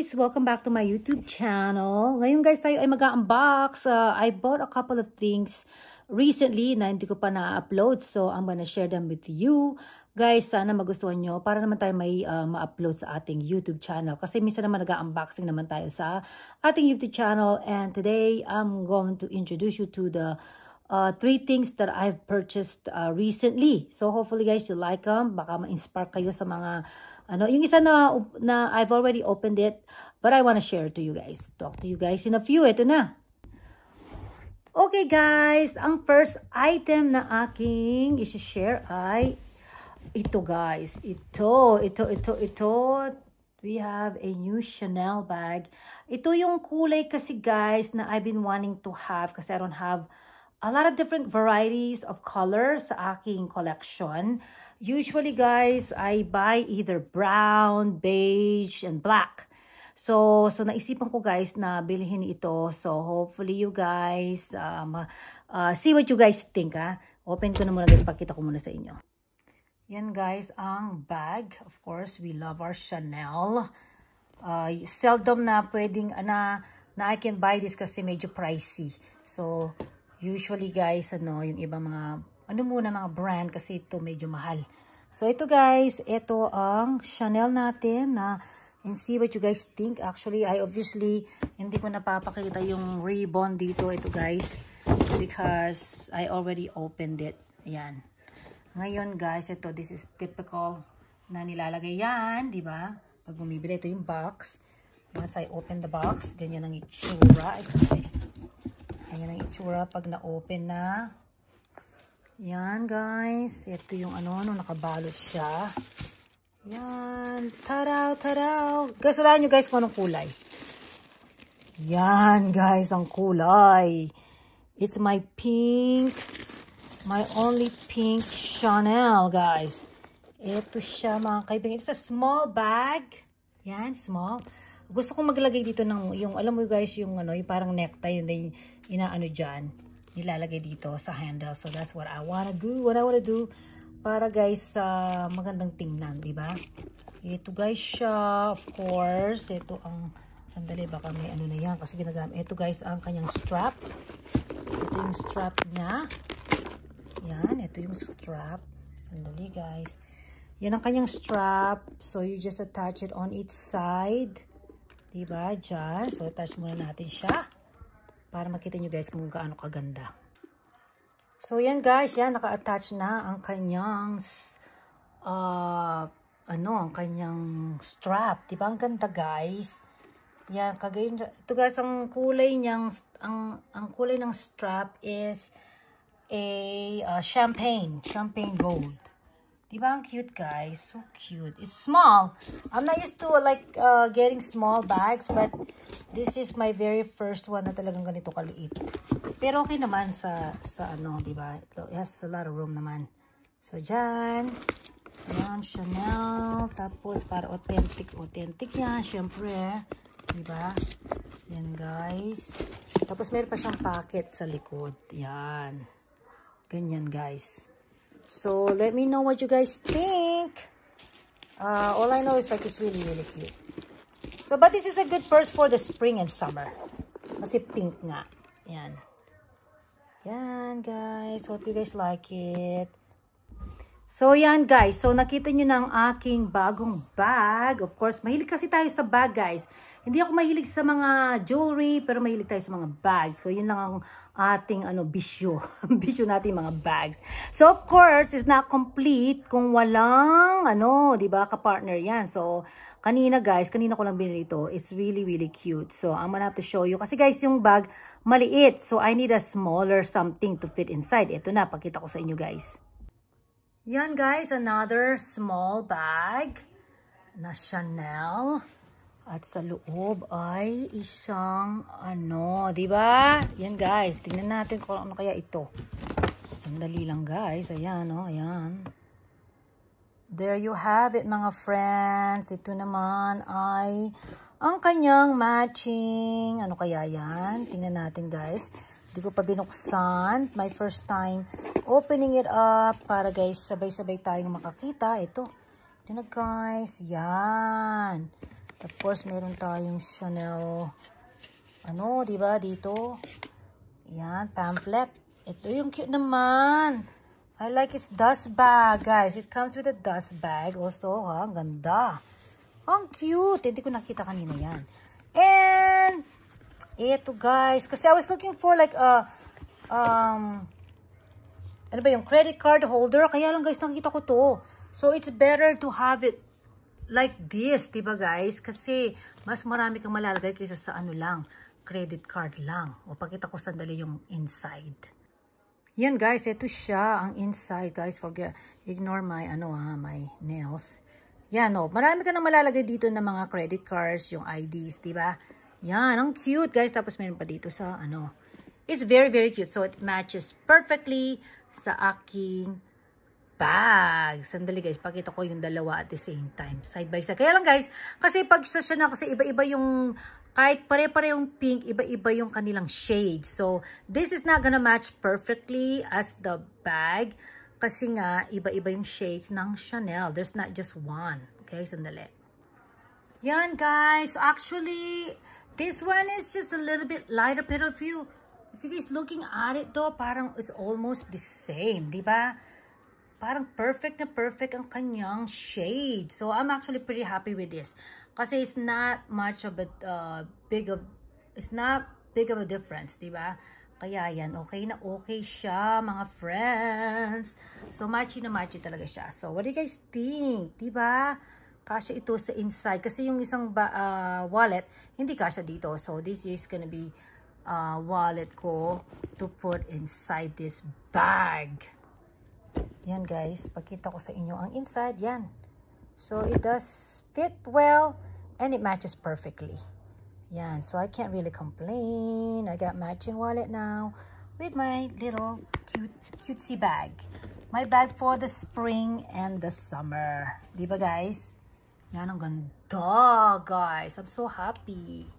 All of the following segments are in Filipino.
guys! Welcome back to my YouTube channel. Ngayon guys, tayo ay mag-unbox. I bought a couple of things recently na hindi ko pa na-upload. So, I'm gonna share them with you. Guys, sana magustuhan nyo para naman tayo may ma-upload sa ating YouTube channel. Kasi minsan naman nag-unboxing naman tayo sa ating YouTube channel. And today, I'm going to introduce you to the 3 things that I've purchased recently. So, hopefully guys, you like them. Baka ma-inspire kayo sa mga yung isa na I've already opened it, but I want to share to you guys. Talk to you guys in a few. Ito na. Okay guys, ang first item na aking i-share ay ito guys. Ito. We have a new Chanel bag. Ito yung kulay kasi guys na I've been wanting to have kasi I don't have a lot of different varieties of colors sa aking collection. Usually, guys, I buy either brown, beige, and black. So naisipan ko, guys, na bilhin ito. So, hopefully, you guys, see what you guys think, ha? Open ko na muna, guys. Pakita ko muna sa inyo. Yan, guys, ang bag. Of course, we love our Chanel. Seldom na pwedeng, na I can buy this kasi medyo pricey. So, usually, guys, yung ibang mga mga brand kasi ito medyo mahal. So, ito guys, ito ang Chanel natin na and see what you guys think. Actually, I obviously hindi ko napapakita yung ribbon dito. Ito guys, because I already opened it. Ayan. Ngayon guys, ito, this is typical na nilalagay yan, di ba? Pag bumibili, ito yung box. Once I open the box, ganyan ang itsura. Ayan ang itsura pag na-open na. Yan guys, ito yung nakabalot siya. Yan, taraw. Guys, wala nyo guys kung anong kulay. Yan guys, ang kulay. It's my pink, my only pink Chanel guys. Ito siya mga kaibigan. It's a small bag. Yan, small. Gusto kong maglagay dito ng, alam mo guys, yung parang necktie, yung inaano dyan. Nilalagay dito sa handle. So, that's what I wanna do. What I wanna do para guys, magandang tingnan, di ba? Ito guys siya, of course. Ito ang, sandali, baka may na yan kasi ginagamit. Ito guys, ang kanyang strap. Ito yung strap niya. Yan, ito yung strap. Sandali guys. Yan ang kanyang strap. So, you just attach it on each side. Di ba? Diyan. So, attach muna natin siya. Para makita nyo guys kung gaano kaganda. So yan guys, yan naka-attach na ang kanyang ang kanyang strap. Diba ang ganda guys? Yan, kagayon ito guys, ang kulay niyang ang kulay ng strap is a champagne gold. Diba ang cute guys? So cute. It's small. I'm not used to like getting small bags, but this is my very first one na talagang ganito kaliit. Pero okay naman sa diba? It has a lot of room naman. So dyan, yan, Chanel. Tapos para authentic yan, syempre. Diba? Yan guys. Tapos meron pa siyang pocket sa likod. Yan. Ganyan guys. So, let me know what you guys think. All I know is like it's really, really cute. So, but this is a good purse for the spring and summer. Kasi pink nga. Yan. Yan, guys. Hope you guys like it. So, yan, guys. So, nakita nyo na ang aking bagong bag. Of course, mahilig kasi tayo sa bag, guys. Hindi ako mahilig sa mga jewelry, pero mahilig tayo sa mga bags. So, yun lang ang ating bisyo. Bisyo natin mga bags. So, of course, it's not complete kung walang, diba, ka-partner yan. So, kanina ko lang binili ito. It's really, really cute. So, I'm gonna have to show you. Kasi guys, yung bag, maliit. So, I need a smaller something to fit inside. Ito na, pakita ko sa inyo guys. Yan guys, another small bag na Chanel. At sa loob ay isang di ba? Yan guys, tingnan natin kung ano kaya ito. Sandali lang guys, ayan ayan. There you have it mga friends. Ito naman ay ang kanyang matching. Ano kaya yan? Tingnan natin guys. Hindi ko pa binuksan. My first time opening it up para guys sabay-sabay tayong makakita. Ito na guys, yan. Of course, meron tayong Chanel, ano, diba, dito. Yan, pamphlet. Ito yung cute naman. I like its dust bag, guys. It comes with a dust bag also, ha? Ang ganda. Ang cute. Hindi ko nakita kanina yan. And, ito, guys. Kasi I was looking for like a, ano ba yung credit card holder. Kaya lang, guys, nakita ko to. So, it's better to have it like this, diba, guys? Kasi, mas marami kang malalagay kaysa sa ano lang, credit card lang. O, pakita ko sandali yung inside. Yan, guys, ito siya, ang inside, guys. Ignore my, my nails. Yan, o. Marami ka nang malalagay dito ng mga credit cards, yung IDs, diba? Yan, ang cute, guys. Tapos, meron pa dito sa, It's very, very cute. So, it matches perfectly sa aking bag. Sandali, guys. Pakita ko yung dalawa at the same time. Side by side. Kaya lang, guys, kasi pag sa Chanel, kasi iba-iba yung kahit pare-parehong pink, iba-iba yung kanilang shade. So, this is not gonna match perfectly as the bag. Kasi nga, iba-iba yung shades ng Chanel. There's not just one. Okay, sandali. Yan, guys. So, actually, this one is just a little bit lighter. Pero if you guys looking at it though, parang it's almost the same. Diba? Parang perfect na perfect ang kanyang shade. So, I'm actually pretty happy with this. Kasi it's not much of a it's not big of a difference, diba? Kaya yan, okay na okay siya, mga friends. So, matchy na matchy talaga siya. So, what do you guys think? Diba? Kasya ito sa inside. Kasi yung isang wallet, hindi kasya dito. So, this is gonna be wallet ko to put inside this bag. Yan, guys. Pakita ko sa inyo ang inside. Yan. So, it does fit well. And it matches perfectly. Yan. So, I can't really complain. I got matching wallet now with my little cutesy bag. My bag for the spring and the summer. Diba, guys? Yan, ang ganda, guys. I'm so happy.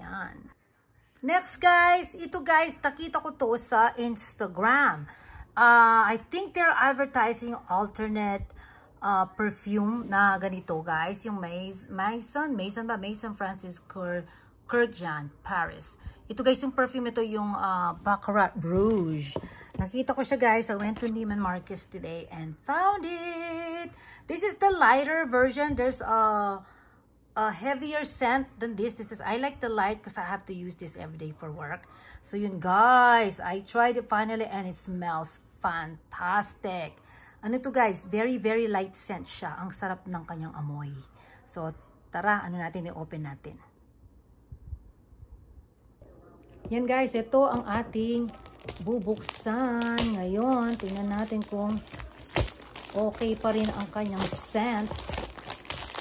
Yan. Next, guys. Ito, guys. Nakita ko to sa Instagram. I think they're advertising alternate perfume na ganito, guys. Yung Maison Francis Kurkdjian, Paris. Ito, guys, yung perfume ito, yung Baccarat Rouge. Nakita ko siya, guys. I went to Neiman Marcus today and found it. This is the lighter version. There's a heavier scent than this. I like the light because I have to use this every day for work. So, yun, guys. I tried it finally and it smells fantastic. Ano to, guys? Very, very light scent siya. Ang sarap ng kanyang amoy. So, tara, i-open natin. Yan, guys. Ito ang ating bubuksan. Ngayon, tingnan natin kung okay pa rin ang kanyang scent.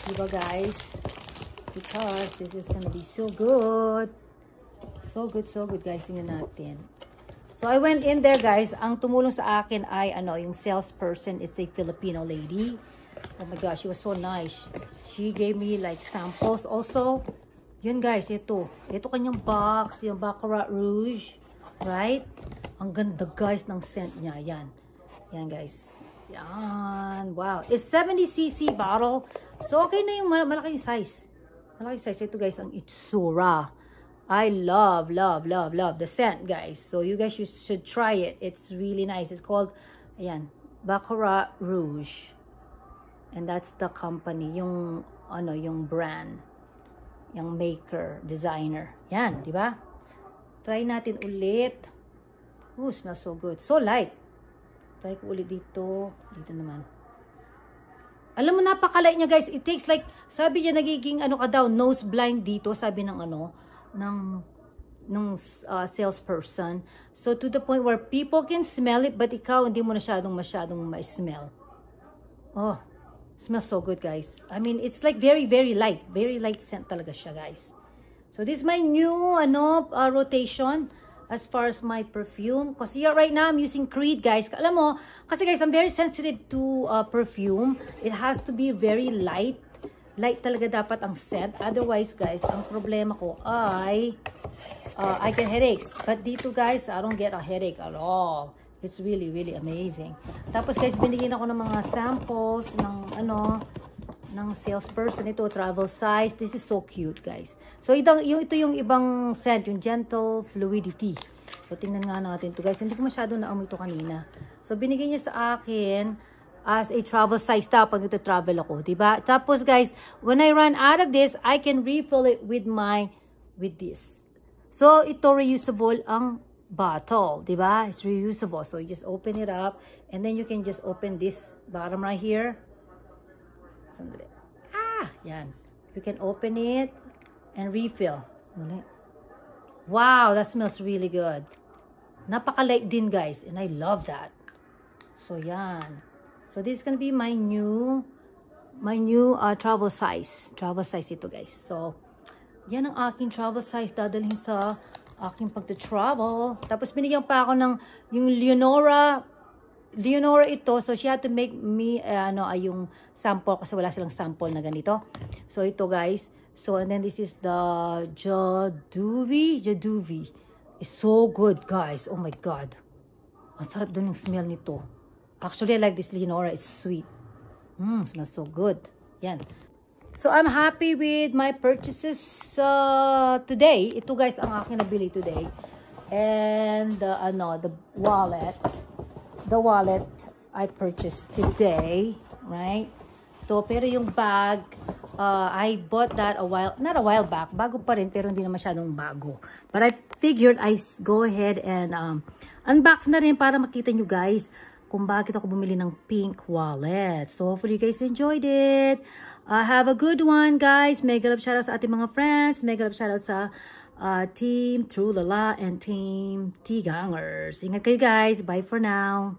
Diba, guys? Because this is gonna be so good. So good, guys. Tingnan natin. So, I went in there, guys. Ang tumulong sa akin ay, yung salesperson is a Filipino lady. Oh my gosh, she was so nice. She gave me, like, samples also. Yun, guys, ito. Ito kanyang box, yung Baccarat Rouge. Right? Ang ganda, guys, ng scent niya. Yan. Yan, guys. Yan. Wow. It's 70cc bottle. So, okay na yung malaki yung size. Malaki yung size. Ito, guys, ang Itsura. I love the scent, guys. So, you guys should try it. It's really nice. It's called, ayan, Baccarat Rouge. And that's the company. Yung, yung brand. Yung maker, designer. Yan, di ba? Try natin ulit. Ooh, smells so good. So light. Try ko ulit dito. Dito naman. Alam mo, napaka-light niya, guys. It takes like, sabi niya, nagiging, nose blind dito. Sabi ng, salesperson. So, to the point where people can smell it, but ikaw, hindi mo masyadong ma-smell. Oh, smells so good, guys. I mean, it's like very, very light. Very light scent talaga siya, guys. So, this is my new, rotation as far as my perfume. Kasi right now, I'm using Creed, guys. Alam mo, kasi guys, I'm very sensitive to perfume. It has to be very light. Light talaga dapat ang scent. Otherwise, guys, ang problema ko ay I get headaches. But dito, guys, I don't get a headache at all. It's really, really amazing. Tapos, guys, binigyan ako ng mga samples ng ng salesperson. Ito, travel size. This is so cute, guys. So, ito yung ibang scent, yung Gentle Fluidity. So, tingnan nga natin to, guys. Hindi ko masyado naamoy ito kanina. So, binigay niya sa akin as a travel size pag ito-travel ako, diba? Tapos, guys, when I run out of this, I can refill it with this. So, ito reusable ang bottle, diba? It's reusable. So, you just open it up, and then you can just open this bottom right here. Yan. You can open it and refill. Wow, that smells really good. Napaka-light din, guys, and I love that. So, yan. So, this is gonna be my new travel size. Travel size ito, guys. So, yan ang aking travel size. Dadalhin sa aking pagta-travel. Tapos, binigyan pa ako ng yung Leonora ito. So, she had to make me, yung sample kasi wala silang sample na ganito. So, ito, guys. So, and then this is the Jaduvi. It's so good, guys. Oh my God. Ang sarap dun yung smell nito. Actually, I like this Leonora. It's sweet. Smells so good. Yan. So, I'm happy with my purchases today. Ito, guys, ang aking nabili today. And, the wallet. The wallet I purchased today, right? So, pero yung bag, I bought that not a while back. Bago pa rin, pero hindi na masyadong bago. But I figured I go ahead and unbox na rin para makita nyo, guys, kung bakit ako bumili ng pink wallet. So, hopefully you guys enjoyed it. Have a good one, guys. Mega love shoutout sa ating mga friends. Mega love shoutout sa Team True Lala and Team T-Gangers. Ingat kayo, guys. Bye for now.